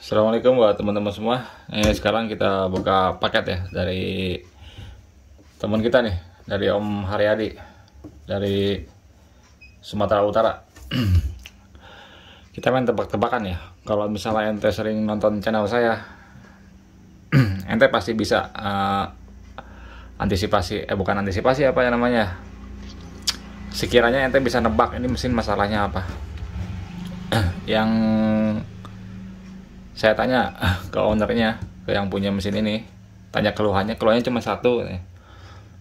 Assalamualaikum buat teman-teman semua. Sekarang kita buka paket ya dari teman kita nih, dari Om Haryadi dari Sumatera Utara. Kita main tebak-tebakan ya. Kalau misalnya ente sering nonton channel saya, ente pasti bisa bukan antisipasi apa ya namanya. Sekiranya ente bisa nebak ini mesin masalahnya apa. Yang saya tanya ke ownernya, ke yang punya mesin ini, tanya keluhannya cuma satu,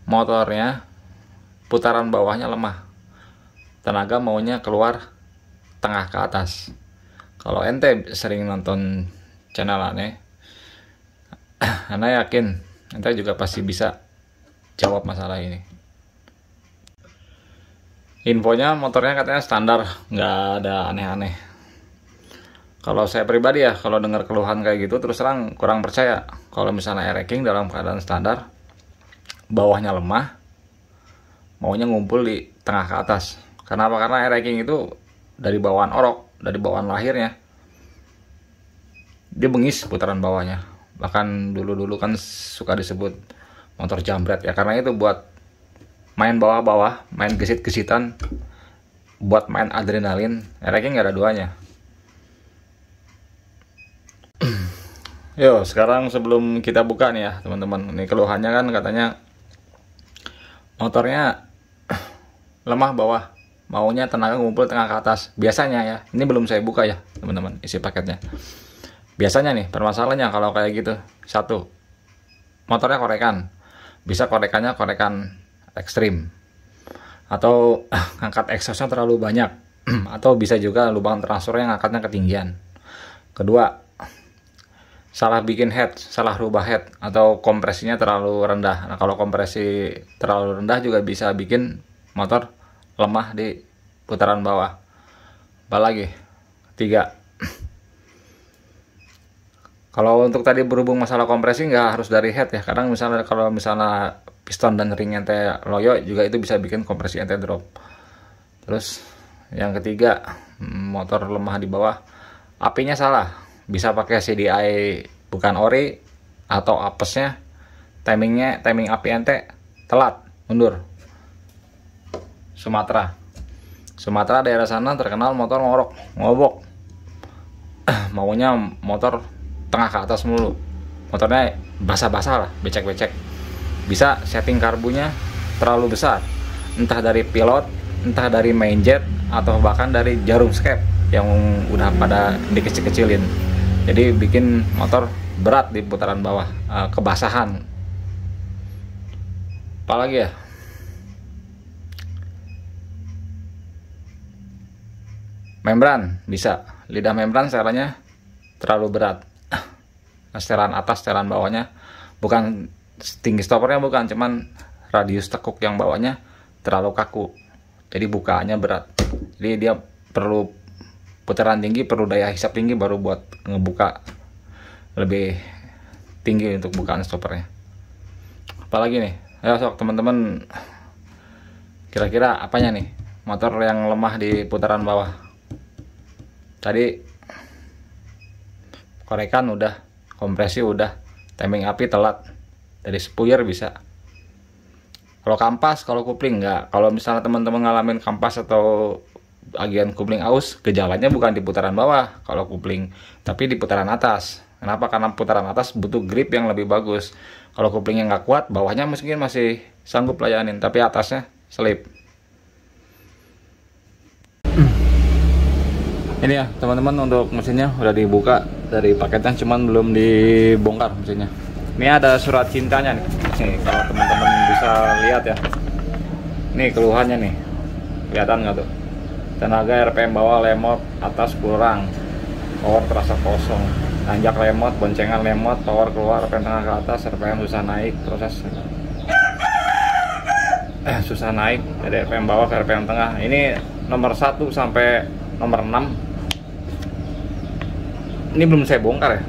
motornya putaran bawahnya lemah, tenaga maunya keluar tengah ke atas. Kalau ente sering nonton channel aneh, Ana yakin ente juga pasti bisa jawab masalah ini. Infonya motornya katanya standar, nggak ada aneh-aneh. Kalau saya pribadi ya, kalau dengar keluhan kayak gitu terus terang kurang percaya. Kalau misalnya air racking dalam keadaan standar, bawahnya lemah, maunya ngumpul di tengah ke atas. Kenapa? Karena air racking itu dari bawaan orok, dari bawaan lahirnya, dia bengis putaran bawahnya. Bahkan dulu-dulu kan suka disebut motor jambret ya, karena itu buat main bawah-bawah, main gesit-gesitan, buat main adrenalin. Air racking nggak ada duanya. Yo, sekarang sebelum kita buka nih ya teman-teman, ini keluhannya kan katanya motornya lemah bawah, maunya tenaga ngumpul tengah ke atas. Biasanya ya, ini belum saya buka ya teman-teman isi paketnya. Biasanya nih permasalahannya kalau kayak gitu, satu, motornya korekan, bisa korekannya korekan ekstrim, atau angkat exhaustnya terlalu banyak, atau bisa juga lubang transfer yang angkatnya ketinggian. Kedua, salah bikin head, salah rubah head, atau kompresinya terlalu rendah. Nah, kalau kompresi terlalu rendah juga bisa bikin motor lemah di putaran bawah. Apalagi? Tiga, kalau untuk tadi berhubung masalah kompresi nggak harus dari head ya. Kadang kalau misalnya piston dan ring ente loyo juga itu bisa bikin kompresi ente drop. Terus yang ketiga, motor lemah di bawah, apinya salah. Bisa pakai CDI bukan ori, atau apesnya timing api ente telat, mundur. Sumatera daerah sana terkenal motor ngobok. Maunya motor tengah ke atas mulu, motornya basah-basah lah, becek-becek. Bisa setting karbunya terlalu besar, entah dari pilot, entah dari main jet, atau bahkan dari jarum skep yang udah pada dikecil-kecilin. Jadi bikin motor berat di putaran bawah, kebasahan. Apalagi ya? Membran bisa, lidah membran setelannya terlalu berat. Setelan atas, setelan bawahnya, bukan tinggi stoppernya bukan, cuman radius tekuk yang bawahnya terlalu kaku. Jadi bukaannya berat. Jadi dia perlu putaran tinggi, perlu daya hisap tinggi baru buat ngebuka lebih tinggi untuk bukaan stoppernya. Apalagi nih, ayo sok teman-teman, kira-kira apanya nih motor yang lemah di putaran bawah? Tadi korekan udah, kompresi udah, timing api telat, dari spuyer bisa. Kalau kampas, kalau kupling enggak. Kalau misalnya teman-teman ngalamin kampas atau bagian kupling aus, gejalanya bukan di putaran bawah kalau kupling, tapi di putaran atas. Kenapa? Karena putaran atas butuh grip yang lebih bagus. Kalau kuplingnya nggak kuat, bawahnya mungkin masih sanggup layanin, tapi atasnya selip. Ini ya teman-teman, untuk mesinnya udah dibuka dari paketnya, cuman belum dibongkar mesinnya. Ini ada surat cintanya nih. Nih kalau teman-teman bisa lihat ya, nih keluhannya nih, kelihatan nggak tuh? Tenaga RPM bawah lemot, atas kurang, power terasa kosong, nanjak lemot, boncengan lemot, power keluar, RPM tengah ke atas, RPM susah naik, proses susah naik dari RPM bawah ke RPM tengah. Ini nomor 1 sampai nomor 6 ini belum saya bongkar ya,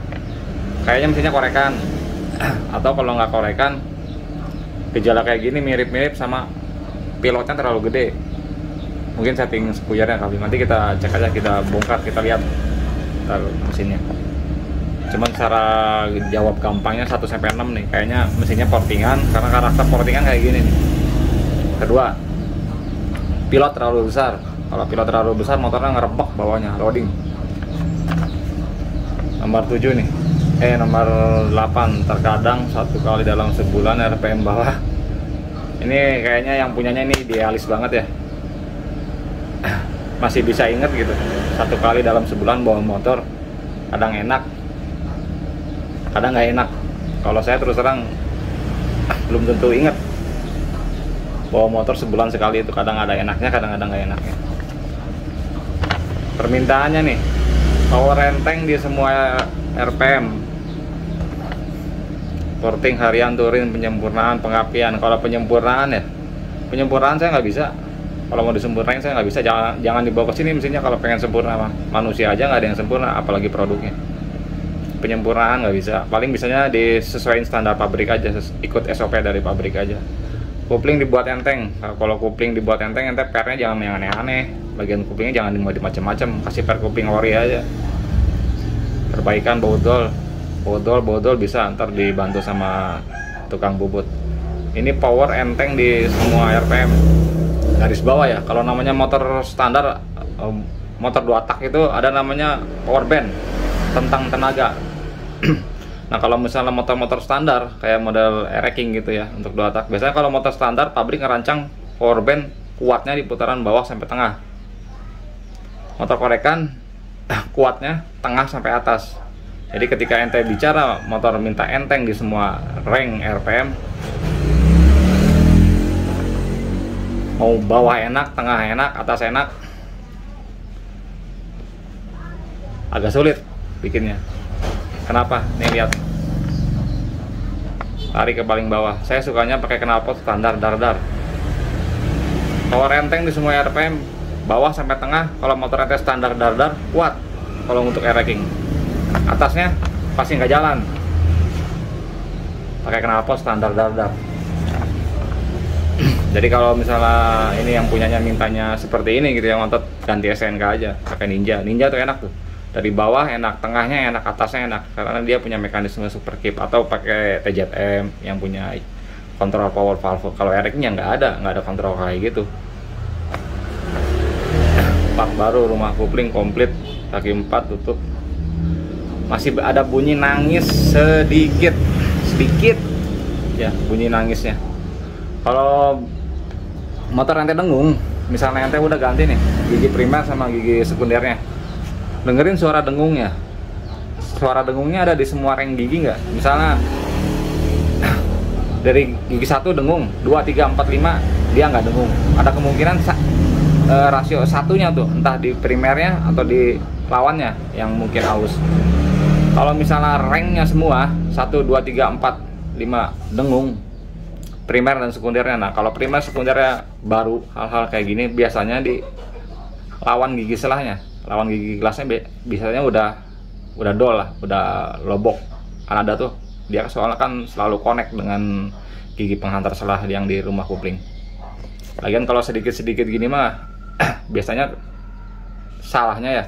kayaknya mesinnya korekan. Atau kalau nggak korekan, gejala kayak gini mirip-mirip sama pilotnya terlalu gede. Mungkin setting spuyernya kali. Nanti kita cek aja, kita bongkar, kita lihat mesinnya. Cuman cara jawab gampangnya 1-6 nih, kayaknya mesinnya portingan, karena karakter portingan kayak gini nih. Kedua, pilot terlalu besar. Kalau pilot terlalu besar, motornya ngerebek bawahnya, loading. Nomor 7 nih, nomor 8, terkadang 1 kali dalam sebulan RPM bawah. Ini kayaknya yang punyanya ini idealis banget ya, masih bisa inget gitu, 1 kali dalam sebulan bawa motor. Kadang enak, kadang nggak enak. Kalau saya terus terang belum tentu inget bawa motor sebulan sekali itu. Kadang ada enaknya, kadang ada nggak enaknya. Permintaannya nih, power enteng di semua RPM, porting harian, touring, penyempurnaan, pengapian. Kalau penyempurnaan ya, penyempurnaan saya nggak bisa. Kalau mau disempurnain saya nggak bisa. Jangan dibawa ke sini mesinnya. Kalau pengen sempurna, manusia aja nggak ada yang sempurna, apalagi produknya. Penyempurnaan nggak bisa. Paling bisanya disesuaikan standar pabrik aja, ikut SOP dari pabrik aja. Kopling dibuat enteng. Kalau kopling dibuat enteng, ente pernya jangan yang aneh-aneh. Bagian koplingnya jangan dibuat macam-macam. Kasih per kopling ori aja. Perbaikan bodol bisa ntar dibantu sama tukang bubut. Ini power enteng di semua RPM. Garis bawah ya, kalau namanya motor standar, motor 2 tak itu ada namanya power band, tentang tenaga. Nah kalau misalnya motor-motor standar kayak model Ereking gitu ya, untuk 2 tak, biasanya kalau motor standar pabrik ngerancang power band kuatnya di putaran bawah sampai tengah. Motor korekan kuatnya tengah sampai atas. Jadi ketika ente bicara motor minta enteng di semua rank RPM, mau bawah enak, tengah enak, atas enak, agak sulit bikinnya. Kenapa? Nih lihat, lari ke paling bawah. Saya sukanya pakai knalpot standar dar-dar. Power enteng di semua RPM, bawah sampai tengah. Kalau motor ente standar dar-dar kuat. Kalau untuk Ereking, atasnya pasti nggak jalan. Pakai knalpot standar dar-dar. Jadi kalau misalnya ini yang punyanya mintanya seperti ini gitu ya, ngotot ganti SNK aja, pakai Ninja. Ninja tuh enak tuh. Dari bawah enak, tengahnya enak, atasnya enak, karena dia punya mekanisme super keep. Atau pakai TZM yang punya kontrol power valve. Kalau Ereknya nggak ada kontrol kayak gitu. Pak baru, rumah kopling komplit, kaki 4 tutup. Masih ada bunyi nangis sedikit ya, bunyi nangisnya. Kalau motor ente dengung, misalnya ente udah ganti nih gigi primer sama gigi sekundernya, dengerin suara dengungnya. Suara dengungnya ada di semua ring gigi nggak? Misalnya dari gigi 1 dengung, 2, 3, 4, 5 dia nggak dengung. Ada kemungkinan rasio satunya tuh entah di primernya atau di lawannya yang mungkin aus. Kalau misalnya ringnya semua 1, 2, 3, 4, 5 dengung, primer dan sekundernya. Nah kalau primer sekundernya baru, hal-hal kayak gini biasanya di lawan gigi selahnya, lawan gigi gelasnya biasanya udah dol lah, udah lobok. Kan ada tuh, dia soalnya kan selalu connect dengan gigi penghantar selah yang di rumah kopling. Lagian kalau sedikit-sedikit gini mah biasanya salahnya ya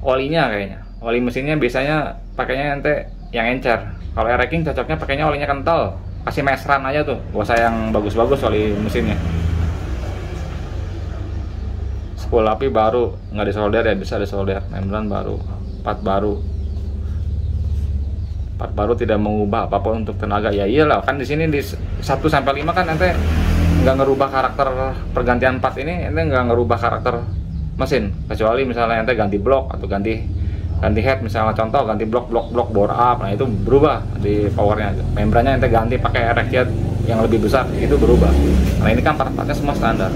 olinya kayaknya. Oli mesinnya biasanya pakainya ente yang encer. Kalau Ereking cocoknya pakainya olinya kental. Kasih mesran aja tuh, gak usah yang bagus-bagus oli mesinnya. Spool api baru, nggak disolder ya, bisa disolder. Membran baru, part baru tidak mengubah apapun untuk tenaga. Ya iyalah, kan di sini di 1-5 kan ente nggak ngerubah karakter pergantian part ini, ente nggak ngerubah karakter mesin. Kecuali misalnya ente ganti blok atau ganti head, misalnya contoh ganti blok bore up, nah itu berubah di powernya. Membrannya ente ganti pakai rakiat yang lebih besar, itu berubah. Nah ini kan part-partnya semua standar.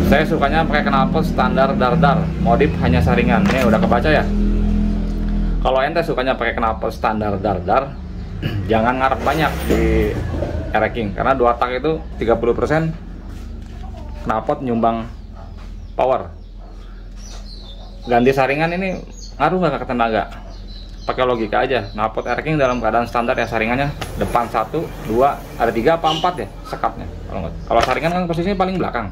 Saya sukanya pakai knalpot standar dar-dar, modif hanya saringan. Ini udah kebaca ya. Kalau ente sukanya pakai knalpot standar dar-dar, jangan ngarep banyak di Ereking, karena 2 tak itu 30% knalpot nyumbang power. Ganti saringan ini ngaruh nggak ke tenaga? Pakai logika aja. Knalpot Ereking dalam keadaan standar ya, saringannya depan 1, 2, ada 3 apa 4 ya sekatnya. Kalau saringan kan posisinya paling belakang.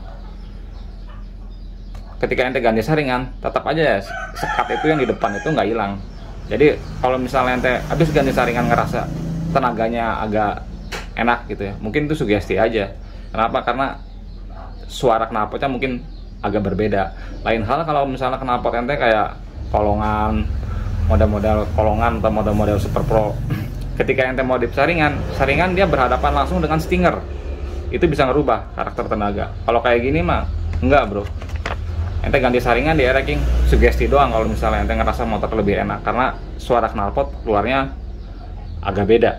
Ketika ente ganti saringan, tetap aja ya sekat itu yang di depan itu nggak hilang. Jadi kalau misalnya ente habis ganti saringan ngerasa tenaganya agak enak gitu ya, mungkin itu sugesti aja. Kenapa? Karena suara knalpotnya mungkin agak berbeda. Lain hal kalau misalnya knalpot ente kayak kolongan, model-model kolongan atau model-model super pro, ketika ente modif saringan dia berhadapan langsung dengan stinger, itu bisa ngerubah karakter tenaga. Kalau kayak gini mah enggak bro, ente ganti saringan di racking, sugesti doang kalau misalnya ente ngerasa motor lebih enak, karena suara knalpot keluarnya agak beda.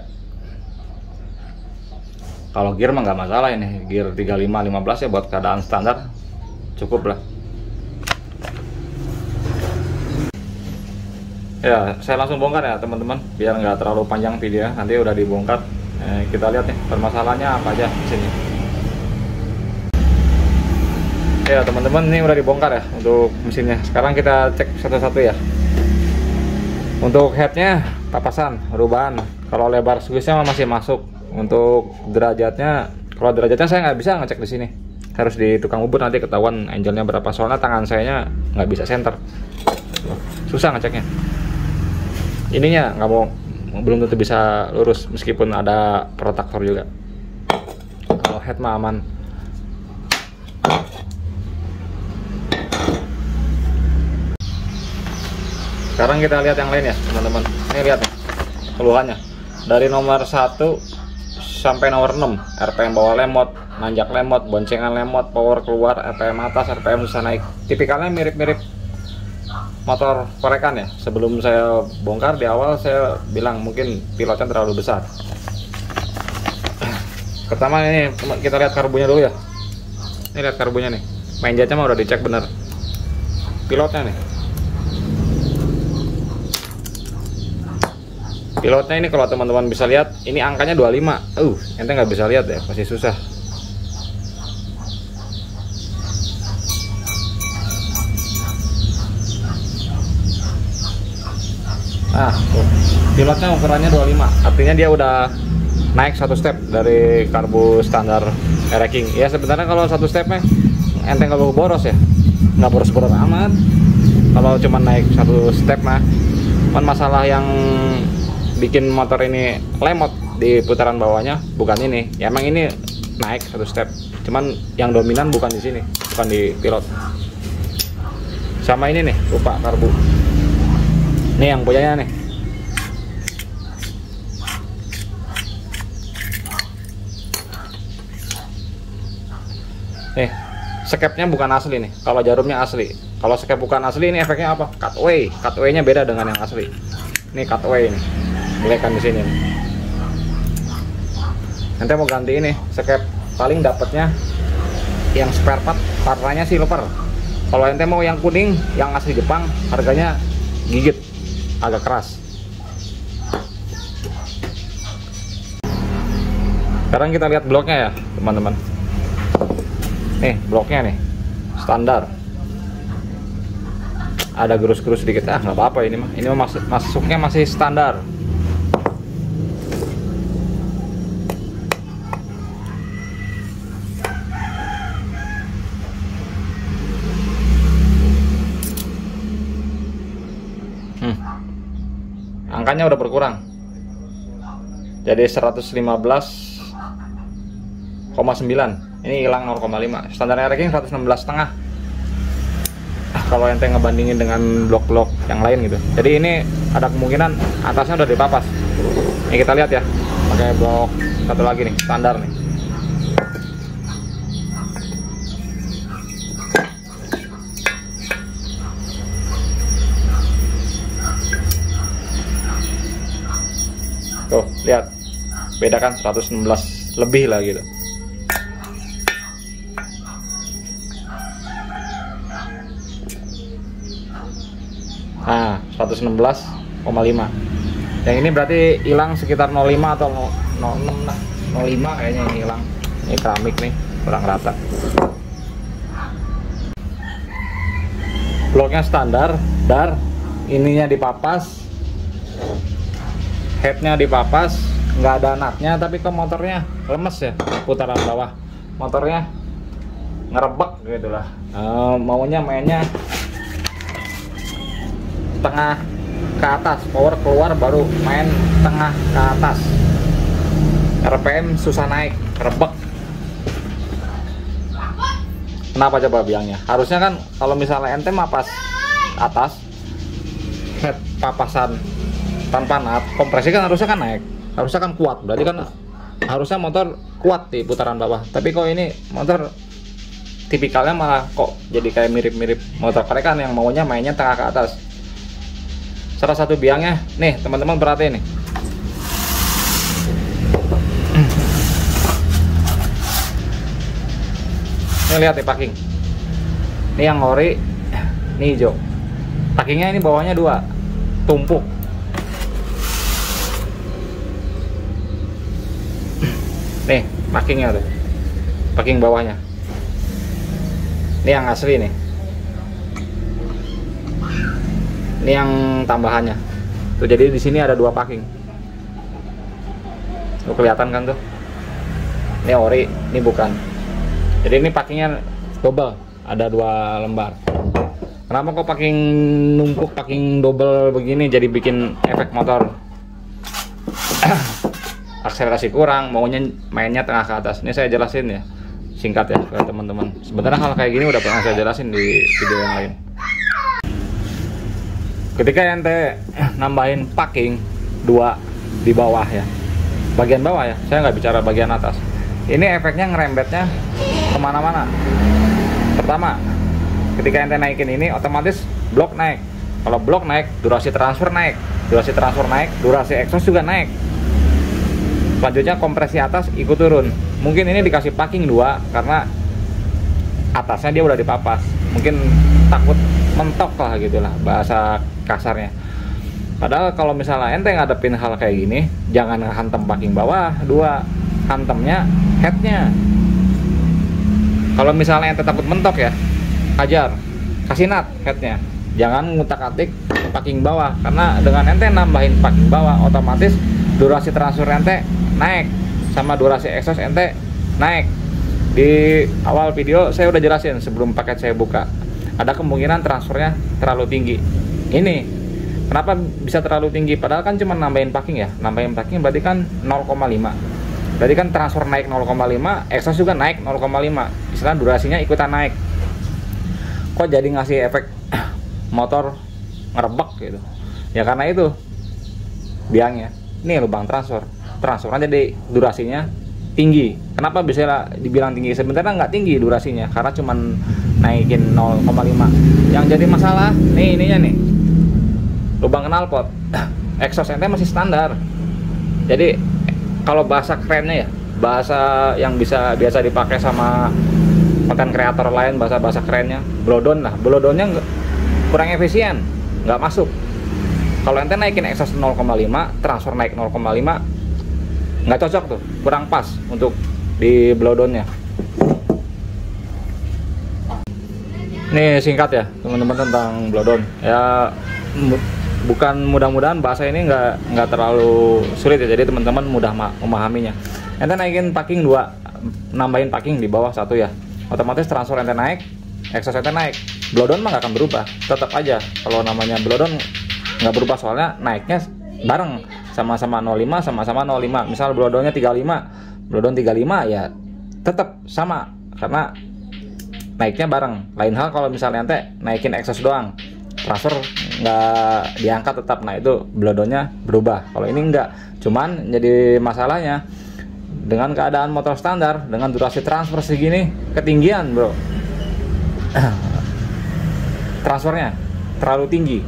Kalau gear mah nggak masalah, ini gear 35-15 ya buat keadaan standar cukup lah. Ya, saya langsung bongkar ya teman-teman, biar nggak terlalu panjang video. Nanti udah dibongkar, kita lihat nih permasalahannya apa aja di sini. Ya teman-teman, ini udah dibongkar ya untuk mesinnya. Sekarang kita cek satu-satu ya. Untuk headnya papasan, perubahan. Kalau lebar switchnya masih masuk. Untuk derajatnya, kalau derajatnya saya nggak bisa ngecek di sini. Harus di tukang ubur, nanti ketahuan angelnya berapa. Soalnya tangan saya nggak bisa center, susah ngeceknya. Ininya nggak mau, belum tentu bisa lurus meskipun ada protektor juga. Kalau head mah aman. Sekarang kita lihat yang lain ya teman-teman. Ini lihat nih keluhannya dari nomor 1 sampai nomor 6. RPM bawah lemot, nanjak lemot, boncengan lemot, power keluar, RPM atas, RPM susah naik. Tipikalnya mirip-mirip motor korekan ya. Sebelum saya bongkar di awal saya bilang mungkin pilotnya terlalu besar. Pertama ini kita lihat karbunya dulu ya. Ini lihat karbunya nih, main jetnya mah udah dicek bener. Pilotnya nih, pilotnya ini kalau teman-teman bisa lihat, ini angkanya 25. Ente nggak bisa lihat ya, pasti susah. Nah, tuh, pilotnya ukurannya 25, artinya dia udah naik satu step dari karbu standar racking. Ya sebenarnya kalau satu stepnya ente nggak perlu boros ya, nggak boros-boros amat. Kalau cuma naik satu step mah, cuman masalah yang bikin motor ini lemot di putaran bawahnya bukan ini. Ya emang ini naik satu step, cuman yang dominan bukan di sini, bukan di pilot. Sama ini nih, lupa karbu. Ini yang punyanya nih. Nih, skepnya bukan asli nih. Kalau jarumnya asli. Kalau skep bukan asli, ini efeknya apa? Cutaway. Cutaway-nya beda dengan yang asli. Ini cutaway nih. Belekan di sini nih. Nanti mau ganti ini, skep paling dapatnya yang spare part warnanya silver. Kalau ente mau yang kuning, yang asli Jepang, harganya gigit, agak keras. Sekarang kita lihat bloknya ya teman-teman. Nih bloknya nih standar, ada gerus-gerus sedikit, nggak apa-apa ini mah. Ini masuknya masih standar. Angkanya udah berkurang jadi 115,9. Ini hilang 0,5. Standar racking 116,5. Kalau ente ngebandingin dengan blok-blok yang lain gitu. Jadi ini ada kemungkinan atasnya udah dipapas. Ini kita lihat ya, pakai blok satu lagi nih, standar nih. Tuh, lihat. Beda kan 116 lebih lah gitu. Nah, 116,5. Yang ini berarti hilang sekitar 05 atau 06 lah. 05 kayaknya ini hilang. Ini keramik nih, kurang rata. Bloknya standar, dar. Ininya dipapas. Headnya dipapas, nggak ada nutnya, tapi kok motornya lemes ya, putaran bawah motornya ngerebek gitu lah. Maunya mainnya tengah ke atas, power keluar baru main tengah ke atas. RPM susah naik, rebek. Kenapa coba biangnya? Harusnya kan kalau misalnya ente mapas atas, head papasan tanpa nut, kompresi kan harusnya kan naik, harusnya kan kuat. Berarti kan harusnya motor kuat di putaran bawah. Tapi kok ini motor tipikalnya malah kok jadi kayak mirip-mirip motor mereka kan yang maunya mainnya tengah ke atas. Salah satu biangnya nih teman-teman, perhatiin nih. Ini lihat nih packing. Ini yang ori, ini hijau. Packingnya ini bawahnya 2 tumpuk. Nih packingnya tuh, packing bawahnya. Ini yang asli nih. Ini yang tambahannya. Tuh jadi di sini ada 2 packing. Tuh kelihatan kan tuh. Ini ori, ini bukan. Jadi ini packingnya double, ada 2 lembar. Kenapa kok packing numpuk, packing double begini jadi bikin efek motor akselerasi kurang, maunya mainnya tengah ke atas. Ini saya jelasin ya, singkat ya ke teman-teman. Sebenarnya hal kayak gini udah pernah saya jelasin di video yang lain. Ketika ente nambahin packing 2 di bawah ya, bagian bawah ya, saya nggak bicara bagian atas. Ini efeknya ngerembetnya kemana-mana. Pertama, ketika ente naikin ini otomatis blok naik. Kalau blok naik, durasi transfer naik. Durasi transfer naik, durasi exhaust juga naik. Selanjutnya kompresi atas ikut turun. Mungkin ini dikasih packing 2 karena atasnya dia udah dipapas. Mungkin takut mentok lah gitulah bahasa kasarnya. Padahal kalau misalnya ente ngadepin hal kayak gini, jangan ngehantem packing bawah 2, hantemnya headnya. Kalau misalnya ente takut mentok ya, ajar kasih nut headnya, jangan ngutak-atik packing bawah. Karena dengan ente nambahin packing bawah, otomatis durasi transfer ente naik sama durasi exhaust ente naik. Di awal video saya udah jelasin sebelum paket saya buka, ada kemungkinan transfernya terlalu tinggi. Ini kenapa bisa terlalu tinggi? Padahal kan cuma nambahin packing ya, nambahin packing berarti kan 0,5. Berarti kan transfer naik 0,5, exhaust juga naik 0,5. Istilah durasinya ikutan naik. Kok jadi ngasih efek motor ngerebek gitu? Ya karena itu biangnya. Ini lubang transfer. Transfernya jadi durasinya tinggi. Kenapa bisa dibilang tinggi? Sebenarnya nggak tinggi durasinya, karena cuman naikin 0,5. Yang jadi masalah nih ininya nih, lubang knalpot. Exhaust ente masih standar. Jadi kalau bahasa kerennya ya, bahasa yang biasa dipakai sama konten kreator lain, bahasa kerennya blowdown lah. Blowdownnya kurang efisien, nggak masuk. Kalau ente naikin exhaust 0,5, transfer naik 0,5, nggak cocok tuh, kurang pas untuk di blowdownnya. Ini singkat ya teman-teman tentang blowdown ya. Bukan, mudah-mudahan bahasa ini nggak terlalu sulit ya, jadi teman-teman mudah memahaminya. Ente naikin packing 2, nambahin packing di bawah 1 ya, otomatis transfer ente naik, exhaust ente naik. Blowdown mah nggak akan berubah, tetap aja kalau namanya blowdown nggak berubah, soalnya naiknya bareng, sama-sama 05, sama-sama 05. Misal blowdownnya 35, blowdown 35 ya tetap sama karena naiknya bareng. Lain hal kalau misalnya ente naikin exhaust doang, transfer nggak diangkat tetap, nah itu blowdownnya berubah. Kalau ini enggak, cuman jadi masalahnya dengan keadaan motor standar dengan durasi transfer segini ketinggian bro, transfernya terlalu tinggi,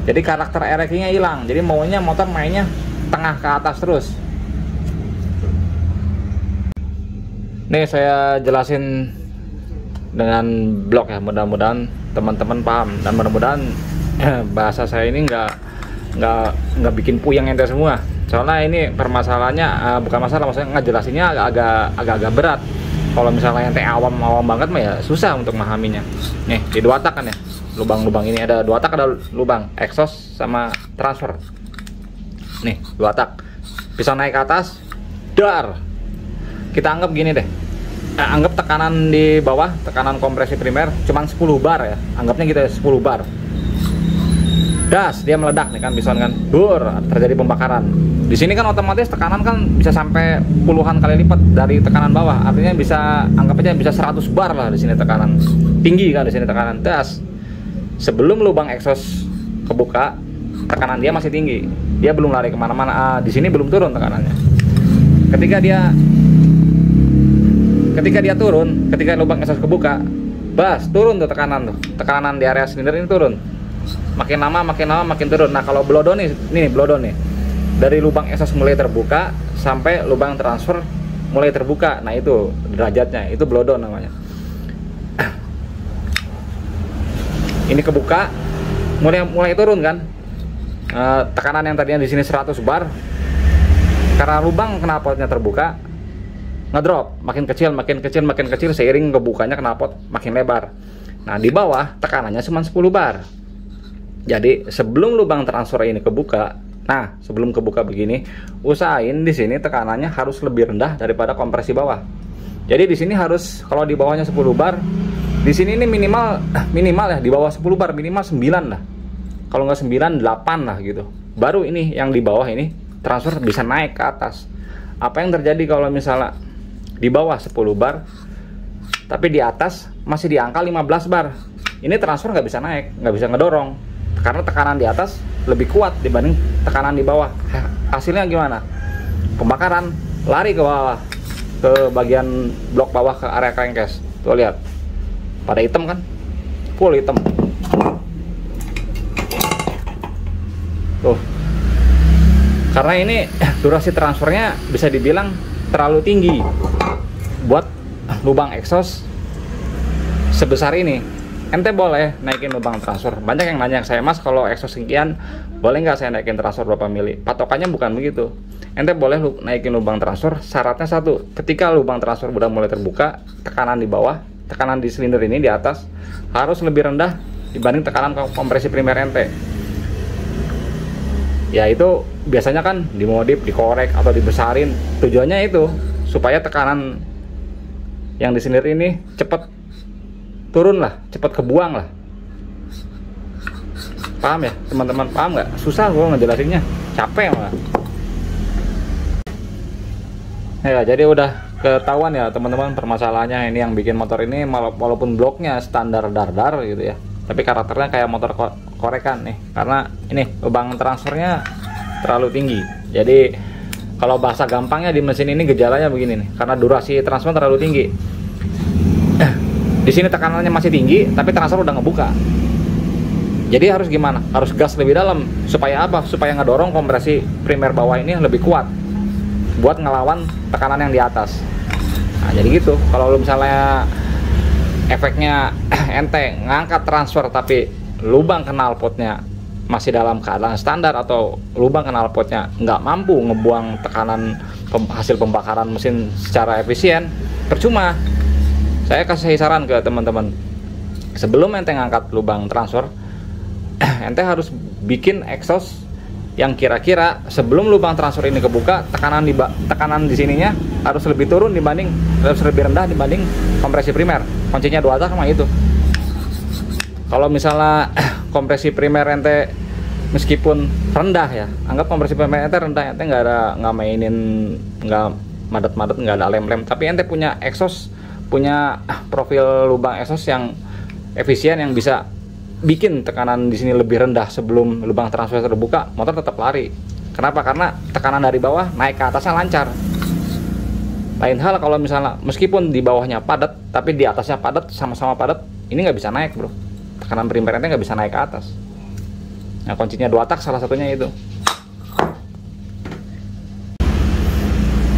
jadi karakter erekingnya hilang. Jadi maunya motor mainnya tengah ke atas terus. Nih saya jelasin dengan blok ya, mudah-mudahan teman-teman paham dan mudah-mudahan bahasa saya ini nggak bikin puyeng ente semua. Soalnya ini permasalahannya bukan masalah, maksudnya ngejelasinnya agak berat. Kalau misalnya ente awam banget mah ya susah untuk memahaminya. Nih di 2 tak kan ya, lubang-lubang ini ada 2 tak, ada lubang exhaust sama transfer. Nih 2 tak, bisa naik ke atas, dar. Kita anggap gini deh, anggap tekanan di bawah, tekanan kompresi primer cuman 10 bar ya, anggapnya kita 10 bar. das, dia meledak nih kan, pison kan, bur, terjadi pembakaran. Di sini kan otomatis tekanan kan bisa sampai puluhan kali lipat dari tekanan bawah. Artinya bisa, anggap aja bisa 100 bar lah di sini tekanan. Tinggi kan di sini tekanan. Das. Sebelum lubang exhaust kebuka, tekanan dia masih tinggi. Dia belum lari kemana-mana. Di sini belum turun tekanannya. Ketika dia turun, ketika lubang exhaust kebuka, bas, turun tuh tekanan tuh. Tekanan di area silinder ini turun. Makin lama makin turun. Nah, kalau blowdown nih blowdown nih. Dari lubang exhaust mulai terbuka sampai lubang transfer mulai terbuka. Nah, itu derajatnya, itu blowdown namanya. Ini kebuka, mulai turun kan. Tekanan yang tadinya di sini 100 bar, karena lubang knalpotnya terbuka, ngedrop, makin kecil seiring kebukanya knalpot makin lebar. Nah, di bawah tekanannya cuma 10 bar. Jadi sebelum lubang transfer ini kebuka, nah sebelum kebuka begini, usahain di sini tekanannya harus lebih rendah daripada kompresi bawah. Jadi di sini harus, kalau di bawahnya 10 bar, di sini ini minimal ya, di bawah 10 bar minimal 9 lah. Kalau nggak 9, 8 lah gitu. Baru ini yang di bawah ini transfer bisa naik ke atas. Apa yang terjadi kalau misalnya di bawah 10 bar tapi di atas masih di angka 15 bar, ini transfer nggak bisa naik, nggak bisa ngedorong, karena tekanan di atas lebih kuat dibanding tekanan di bawah. Hasilnya gimana? Pembakaran, lari ke bawah, ke bagian blok bawah, ke area crankcase. Tuh lihat, pada hitam kan, full hitam tuh. Karena ini durasi transfernya bisa dibilang terlalu tinggi buat lubang exhaust sebesar ini. Ente boleh naikin lubang transfer. Banyak yang nanya saya, Mas, kalau exhaust sekian boleh nggak saya naikin transfer berapa mili? Patokannya bukan begitu. Ente boleh naikin lubang transfer, syaratnya satu, ketika lubang transfer udah mulai terbuka, tekanan di bawah, tekanan di silinder ini di atas harus lebih rendah dibanding tekanan kompresi primer ente. Ya itu biasanya kan dimodif, dikorek atau dibesarin. Tujuannya itu supaya tekanan yang di silinder ini cepet turun lah, cepet kebuang lah. Paham ya teman-teman? Paham nggak? Susah gue ngejelasinnya, capek malah. Ya, jadi udah ketahuan ya teman-teman permasalahannya. Ini yang bikin motor ini walaupun bloknya standar dar-dar gitu ya, tapi karakternya kayak motor korekan nih, karena ini lubang transfernya terlalu tinggi. Jadi kalau bahasa gampangnya di mesin ini gejalanya begini nih, karena durasi transfer terlalu tinggi. Di sini tekanannya masih tinggi, tapi transfer udah ngebuka. Jadi harus gimana? Harus gas lebih dalam. Supaya apa? Supaya ngedorong kompresi primer bawah ini lebih kuat buat ngelawan tekanan yang di atas. Nah, jadi gitu. Kalau lu misalnya efeknya ente ngangkat transfer tapi lubang knalpotnya masih dalam keadaan standar, atau lubang knalpotnya nggak mampu ngebuang tekanan hasil pembakaran mesin secara efisien, percuma. Saya kasih saran ke teman-teman, sebelum ente ngangkat lubang transfer, ente harus bikin exhaust yang kira-kira sebelum lubang transfer ini kebuka, tekanan di sininya harus lebih rendah dibanding kompresi primer. Kuncinya dua tak sama itu. Kalau misalnya kompresi primer ente meskipun rendah ya, anggap kompresi primer ente rendah, ente nggak madet-madet, nggak ada lem-lem, tapi ente punya exhaust, punya profil lubang exhaust yang efisien, yang bisa bikin tekanan di sini lebih rendah sebelum lubang transfer terbuka, motor tetap lari. Kenapa? Karena tekanan dari bawah naik ke atasnya lancar. Lain hal kalau misalnya meskipun di bawahnya padat tapi di atasnya padat, sama-sama padat, ini nggak bisa naik bro. Tekanan primer ente nggak bisa naik ke atas. Nah, kuncinya dua tak, salah satunya itu.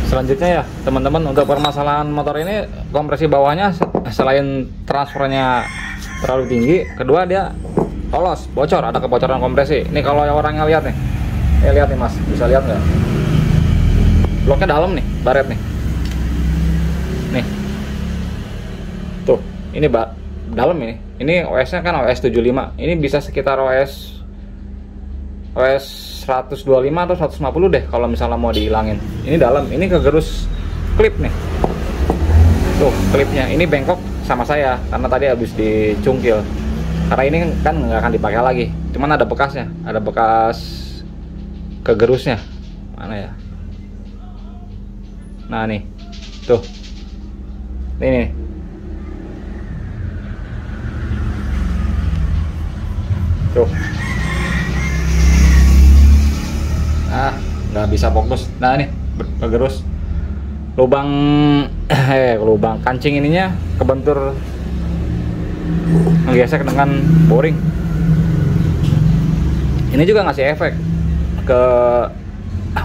Selanjutnya ya teman-teman, untuk permasalahan motor ini, kompresi bawahnya selain transfernya terlalu tinggi, kedua dia lolos, bocor, ada kebocoran kompresi. Ini kalau orangnya lihat nih, lihat nih Mas, bisa lihat nggak? Bloknya dalam nih, baret nih. Nih, tuh, ini dalam ini. Ini OS-nya kan OS 75. Ini bisa sekitar OS 125 atau 150 deh kalau misalnya mau dihilangin. Ini dalam, ini kegerus klip nih. Tuh, klipnya ini bengkok sama saya karena tadi habis dicungkil. Karena ini kan nggak akan dipakai lagi, cuman ada bekasnya, ada bekas kegerusnya. Mana ya? Nah nih, tuh, ini. Tuh. Ah, nggak bisa fokus. Nah ini kegerus. Lubang lubang kancing ininya kebentur, ngegesek dengan boring. Ini juga ngasih efek ke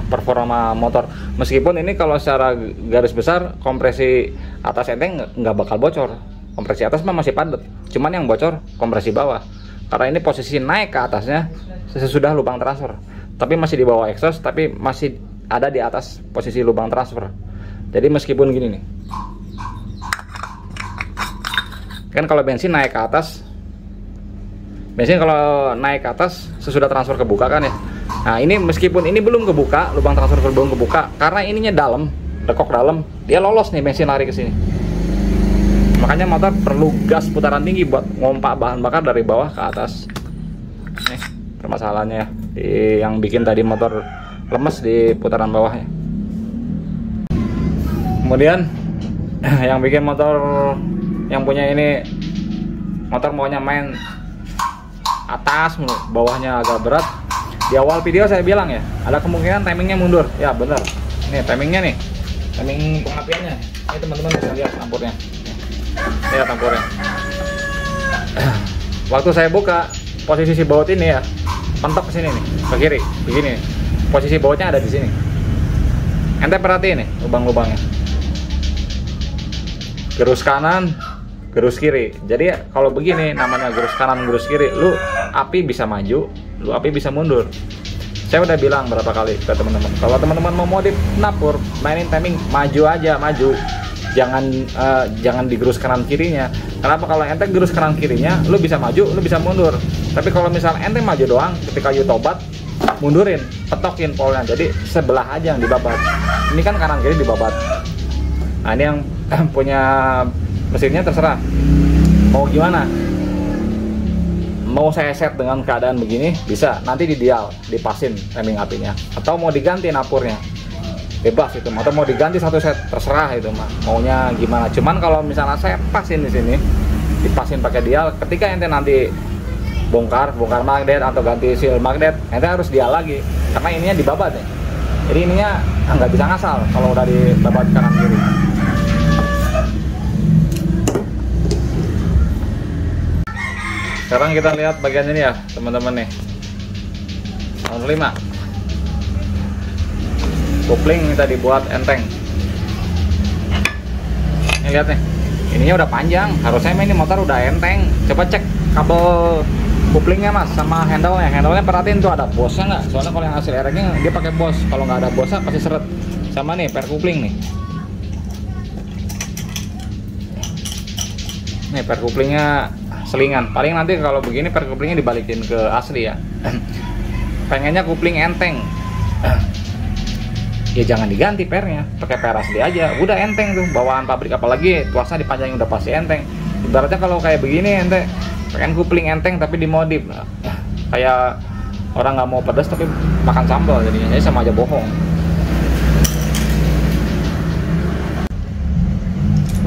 performa motor. Meskipun ini kalau secara garis besar kompresi atas enteng nggak bakal bocor. Kompresi atas mah masih padat. Cuman yang bocor kompresi bawah. Karena ini posisi naik ke atasnya sesudah lubang transfer. Tapi masih di bawah exhaust, tapi masih ada di atas posisi lubang transfer. Jadi meskipun gini nih, kan kalau bensin naik ke atas, bensin kalau naik ke atas sesudah transfer kebuka kan ya. Nah ini meskipun ini belum kebuka, lubang transfer belum kebuka, karena ininya dalam, dekok dalam, dia lolos nih bensin lari ke sini. Makanya motor perlu gas putaran tinggi buat ngompak bahan bakar dari bawah ke atas. Nih permasalahannya ya, yang bikin tadi motor lemes di putaran bawahnya. Kemudian yang bikin motor yang punya ini, motor maunya main atas mulu, bawahnya agak berat. Di awal video saya bilang ya, ada kemungkinan timingnya mundur. Ya bener, ini timingnya nih, timing pengapiannya. Ini teman-teman bisa lihat tampurnya. Lihat tampurnya. Waktu saya buka, posisi si baut ini ya, mentok ke sini nih, ke kiri, begini. Posisi bautnya ada di sini. Ente perhatiin nih lubang-lubangnya. Gerus kanan, gerus kiri. Jadi kalau begini namanya gerus kanan, gerus kiri, lu api bisa maju, lu api bisa mundur. Saya udah bilang berapa kali ke teman-teman, kalau teman-teman mau modif napur, mainin timing, maju aja, maju. Jangan digerus kanan kirinya. Kenapa? Kalau ente gerus kanan kirinya, lu bisa maju, lu bisa mundur. Tapi kalau misal ente maju doang, ketika you tobat, mundurin, petokin polnya. Jadi sebelah aja yang dibabat. Ini kan kanan kiri dibabat. Nah ini yang punya mesinnya terserah mau gimana. Mau saya set dengan keadaan begini bisa, nanti di dial dipasin timing apinya, atau mau diganti napurnya bebas itu, atau mau diganti satu set terserah itu mah maunya gimana. Cuman kalau misalnya saya pasin di sini, dipasin pakai dial, ketika ente nanti bongkar magnet atau ganti seal magnet, ente harus dial lagi karena ininya dibabat ya. Jadi ininya nggak bisa ngasal kalau udah dibabat kanan kiri. Sekarang kita lihat bagian ini ya teman-teman nih, nomor 5. Kopling kita dibuat enteng. Ini lihat nih, ininya udah panjang, harusnya ini motor udah enteng. Coba cek kabel koplingnya mas, sama handle-nya. Handle-nya perhatiin tuh ada bosnya nggak? Soalnya kalau yang hasil RX-nya dia pakai bos, kalau nggak ada bosnya pasti seret. Sama nih per kopling nih. Nih per koplingnya selingan. Paling nanti kalau begini per koplingnya dibalikin ke asli ya. Pengennya kopling enteng. Ya jangan diganti pernya, pakai per asli aja, udah enteng tuh bawaan pabrik. Apalagi tuasnya dipanjangin udah pasti enteng. Ibaratnya kalau kayak begini ente pengen kopling enteng tapi dimodif, kayak orang nggak mau pedas tapi makan sambal jadinya, jadi sama aja bohong.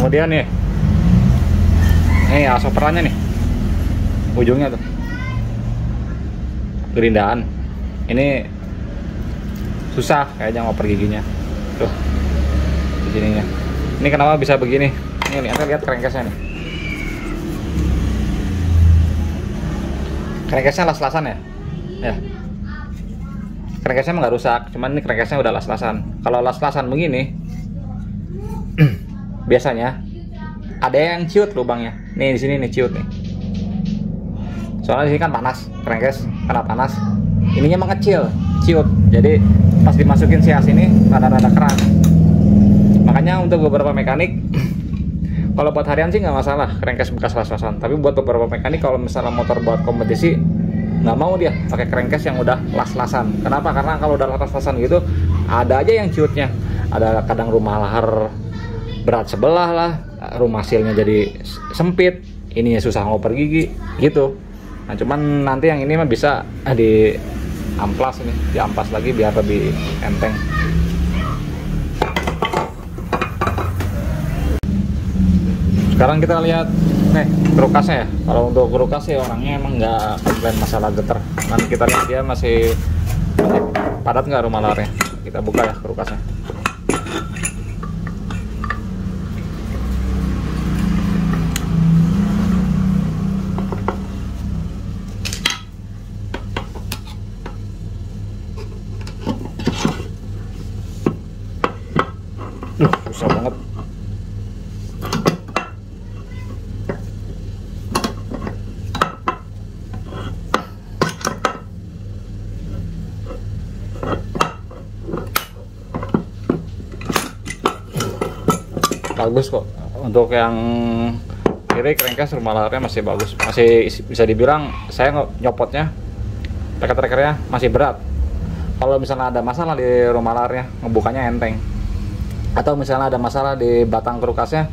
Kemudian nih, asoperannya nih, ujungnya tuh gerindaan ini susah kayaknya ngoper giginya tuh begininya. Ini kenapa bisa begini? Ini lihat crankcase-nya nih, crankcase-nya las-lasan ya, crankcase-nya nggak rusak, cuman ini crankcase-nya udah las-lasan. Kalau las-lasan begini biasanya ada yang ciut lubangnya nih, di sini nih ciut nih, soalnya di sini kan panas, crankcase kena panas, ininya mengecil, ciut. Jadi pas dimasukin sias ini rada-rada keras. Makanya untuk beberapa mekanik, kalau buat harian sih nggak masalah crankcase bekas las-lasan, tapi buat beberapa mekanik kalau misalnya motor buat kompetisi nggak mau dia pakai crankcase yang udah las-lasan. Kenapa? Karena kalau udah las-lasan gitu ada aja yang ciutnya, ada kadang rumah lahar berat sebelah lah, rumah silnya jadi sempit, ininya susah ngoper gigi gitu. Nah cuman nanti yang ini mah bisa di amplas ini, diampas lagi biar lebih enteng. Sekarang kita lihat nih kerukasnya ya. Kalau untuk kerukas sih orangnya emang nggak komplain masalah getar. Nanti kita lihat dia masih padat nggak rumah larnya. Kita buka ya kerukasnya. Susah banget. Bagus kok untuk yang kiri crankcase rumah larnya masih bagus, masih bisa dibilang saya nyopotnya trackernya masih berat. Kalau misalnya ada masalah di rumah larnya ngebukanya enteng, atau misalnya ada masalah di batang kerukasnya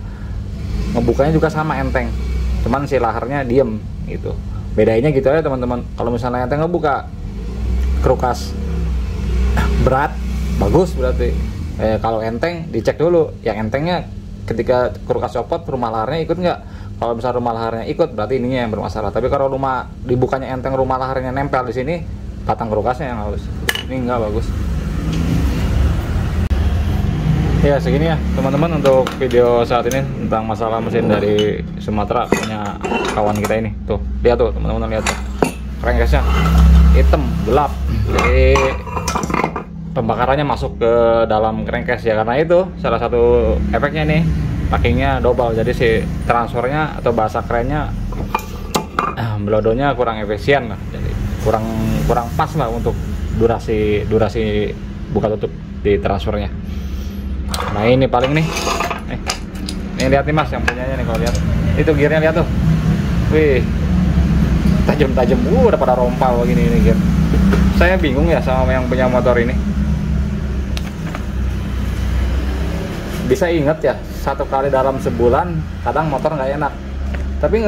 ngebukanya juga sama enteng, cuman si laharnya diem gitu. Bedanya gitu aja teman-teman. Kalau misalnya enteng ngebuka kerukas berat bagus berarti. Kalau enteng dicek dulu yang entengnya ketika kerukas copot rumah laharnya ikut nggak. Kalau misalnya rumah laharnya ikut berarti ininya yang bermasalah. Tapi kalau rumah dibukanya enteng rumah laharnya nempel di sini, batang kerukasnya yang halus. Ini nggak bagus. Ya segini ya teman-teman untuk video saat ini tentang masalah mesin dari Sumatera punya kawan kita ini. Tuh lihat tuh teman-teman, lihat tuh crankcase-nya hitam gelap, jadi pembakarannya masuk ke dalam crankcase ya. Karena itu salah satu efeknya nih, packingnya double, jadi si transfernya atau bahasa kerennya belodonya kurang efisien lah, jadi kurang pas lah untuk durasi buka tutup di transfernya. Nah ini paling nih ini lihat nih mas yang punyanya nih, kalau lihat itu gearnya lihat tuh, wih tajam udah pada rompal begini ini gear. Saya bingung ya sama yang punya motor ini. Bisa inget ya, satu kali dalam sebulan kadang motor nggak enak. Tapi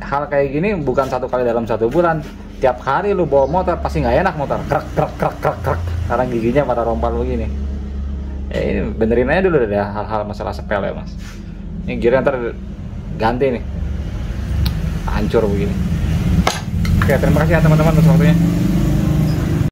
hal kayak gini bukan satu kali dalam satu bulan, tiap hari lu bawa motor pasti nggak enak motor, krek karena giginya pada rompal begini. Ini benerin aja dulu deh hal-hal masalah sepele mas. Ini gearnya ntar ganti nih, hancur begini. Oke, terima kasih ya teman-teman untuk waktunya.